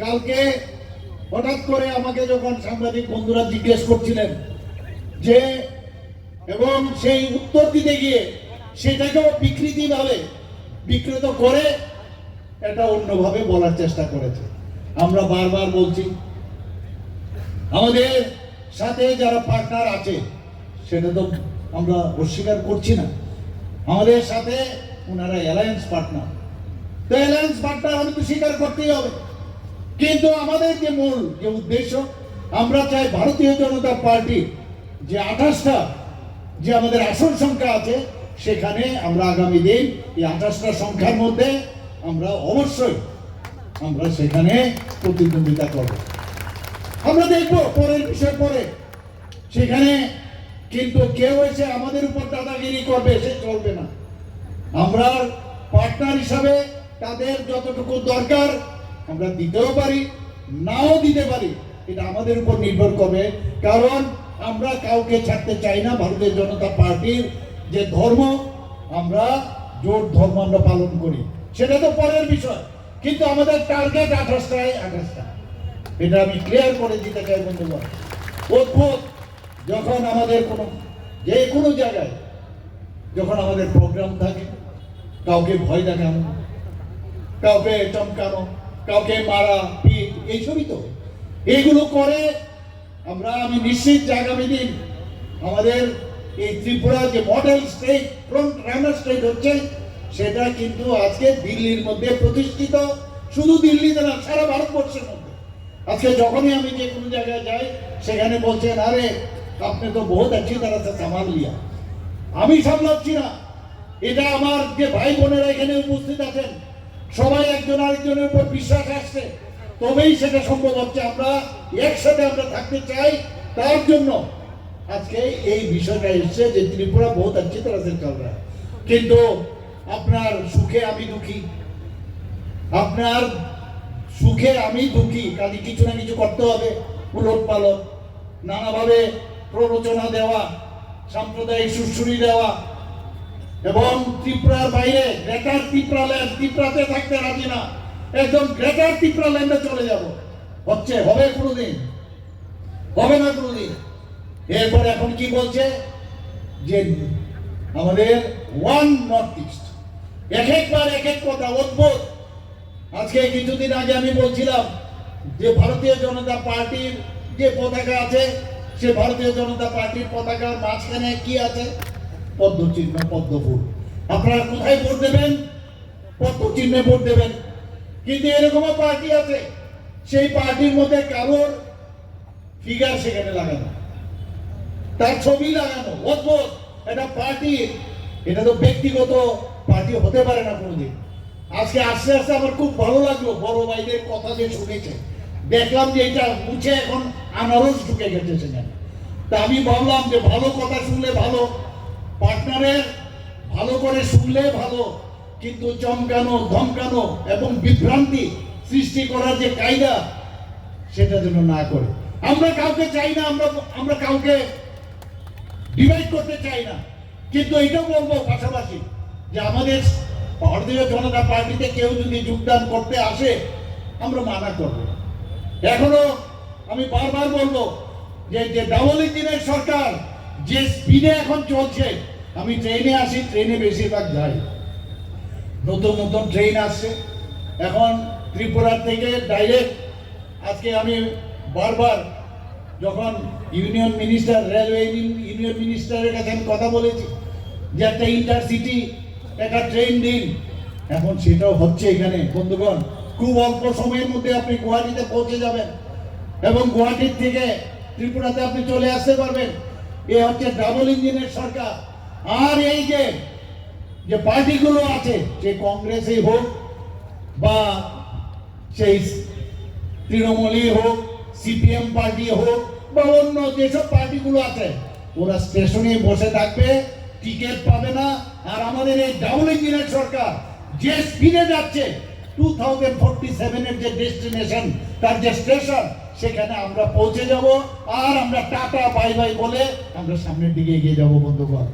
কালকে হঠাৎ করে আমাকে যখন সাংবাদিক বন্ধুরা জিজ্ঞেস করছিলেন যে, এবং সেই উত্তর দিতে গিয়ে সেটাকেও বিকৃত করে এটা অন্যভাবে বলার চেষ্টা করেছে। আমরা বারবার বলছি, আমাদের সাথে যারা পার্টনার আছে সেটা তো আমরা অস্বীকার করছি না, আমাদের সাথে ওনারা অ্যালায়েন্স পার্টনার, তো অ্যালায়েন্স পার্টনার আমি তো স্বীকার করতেই হবে। কিন্তু আমাদের যে মূল যে উদ্দেশ্য, আমরা চাই ভারতীয় জনতা পার্টি যে 28টা যে আমাদের আসন সংখ্যা আছে, সেখানে আমরা আগামী দিন এই 28টা সংখ্যার মধ্যে আমরা অবশ্যই আমরা সেখানে প্রতিদ্বন্দ্বিতা করব। আমরা দেখব পরের বিষয় পরে, সেখানে কিন্তু কেউ এসে আমাদের উপর দাদাগিরি করবে সে চলবে না। আমরা পার্টনার হিসাবে তাদের যতটুকু দরকার আমরা দিতেও পারি, নাও দিতে পারি, এটা আমাদের উপর নির্ভর করবে। কারণ আমরা কাউকে ছাড়তে চাই না। ভারতীয় জনতা পার্টির যে ধর্ম, আমরা জোট ধর্ম আমরা পালন করি, সেটা তো পরের বিষয়, কিন্তু আমাদের টার্গেট 28টায় 28টা, এটা আমি ক্লিয়ার করে দিতে চাই বন্ধুগণ। অদ্ভুত যখন আমাদের যে কোনো জায়গায় যখন আমাদের প্রোগ্রাম থাকে, কাউকে ভয় দেখানো, কাউকে চমকানো, কাউকে মারা পিট, এইসবই তো এইগুলো করে আমি নিশ্চিত যে আগামী দিন আমাদের এই ত্রিপুরা যে model state, front runner state হচ্ছে, সেটা কিন্তু আজকে দিল্লির মধ্যে প্রতিষ্ঠিত। শুধু দিল্লিতে না, সারা ভারতবর্ষের মধ্যে। আজকে যখনই আমি যে কোনো জায়গায় যাই, সেখানে বলছেন, আরে আপনি তো বহুত अच्छी तरह से संभाल लिया। আমি সামলাচ্ছি না, এটা আমার যে ভাই বোনেরা এখানে উপস্থিত আছেন, সবাই একজন আরেকজনের উপর বিশ্বাস আসছে, তবেই সেটা সম্ভব হচ্ছে। আমরা একসাথে আমরা থাকতে চাই, তার জন্য আজকে এই বিষয়টা এসছে যে ত্রিপুরা বহুত अच्छी तरह से चल रहा है। কিন্তু আপনার সুখে আমি দুঃখী, আপনার সুখে আমি দুঃখী, কাজে কিছু না কিছু করতে হবে। উলট পালট নানাভাবে প্ররোচনা দেওয়া, সাম্প্রদায়িক সুশ্রুতি দেওয়া, এবং ত্রিপুরার বাইরে গ্রেটার ত্রিপুরাল্যান্ড, ত্রিপুরাতে থাকতে রাজি না, একদম গ্রেটার ত্রিপুরাল্যান্ডে চলে যাব, হবে কোনোদিন? হবে না কোনোদিন। এরপর এখন কি বলছে যে আমাদের ওয়ান নর্থ ইস্ট, একবার এক এক কথা অদ্ভুত। আজকে কিছুদিন আগে আমি বলছিলাম যে ভারতীয় জনতা পার্টির যে পতাকা আছে, সে ভারতীয় জনতা পার্টির পতাকার মাঝখানে কি আছে? পদ্ম চিহ্ন, পদ্ম ফুল। আপনারা কোথায় ভোট দেবেন? পদ্ম চিহ্নে ভোট দেবেন। কিন্তু এরকমও পার্টি আছে, সেই পার্টির মধ্যে কারোর ফিগার সেখানে লাগানো, তার ছবি লাগানো। অদ্ভুত। এটা পার্টি, এটা তো ব্যক্তিগত পার্টি হতে পারে না কোনোদিন। আজকে আস্তে আস্তে আমার খুব ভালো লাগলো, বড় ভাইদের কথা যে শুনেছে, দেখলাম যে এটা মুছে এখন আনারস ঢুকে গেছে সেখানে। তা আমি ভাবলাম যে ভালো কথা শুনলে ভালো, পার্টনারের ভালো করে শুনলে ভালো, কিন্তু চমকানো, ধমকানো এবং বিভ্রান্তি সৃষ্টি করার যে কায়দা, সেটা যেন না করে। আমরা কাউকে চাই না, আমরা কাউকে ডিভাইড করতে চাই না, কিন্তু এটাও বলবো পাশাপাশি যে আমাদের ভারতীয় জনতা পার্টিতে কেউ যদি যোগদান করতে আসে, আমরা মানা করব। এখনো আমি বারবার বলবো যে ডাবল ইঞ্জিনের সরকার যে স্পিডে এখন চলছে, আমি ট্রেনে আসি, ট্রেনে বেশিরভাগ যাই, নতুন নতুন ট্রেন আসছে এখন ত্রিপুরা থেকে ডাইরেক্ট। আজকে আমি বারবার যখন ইউনিয়ন মিনিস্টার, রেলওয়ে ইউনিয়ন মিনিস্টারের কাছে আমি কথা বলেছি যে একটা ইন্টারসিটি একটা ট্রেন দিন, এখন সেটাও হচ্ছে এখানে। বন্ধুগণ, খুব অল্প সময়ের মধ্যে আপনি গুয়াহাটিতে পৌঁছে যাবেন এবং গুয়াহাটির থেকে ত্রিপুরাতে আপনি চলে আসতে পারবেন। এ হচ্ছে ডাবল ইঞ্জিনের সরকার। আর এই যে পার্টিগুলো আছে, সে কংগ্রেসই হোক বা সেই তৃণমূলই হোক, সিপিএম পার্টি হোক বা অন্য যেসব পার্টিগুলো আছে, ওরা স্টেশনে বসে থাকবে, টিকিট পাবে না। আর আমাদের এই ডাবল ইঞ্জিনের সরকার যে স্পিডে যাচ্ছে, 2047 এর যে ডেস্টিনেশন, তার যে স্টেশন, সেখানে আমরা পৌঁছে যাব। আর আমরা টাটা বাই বাই বলে আমরা সামনের দিকে এগিয়ে যাব বন্ধুগণ।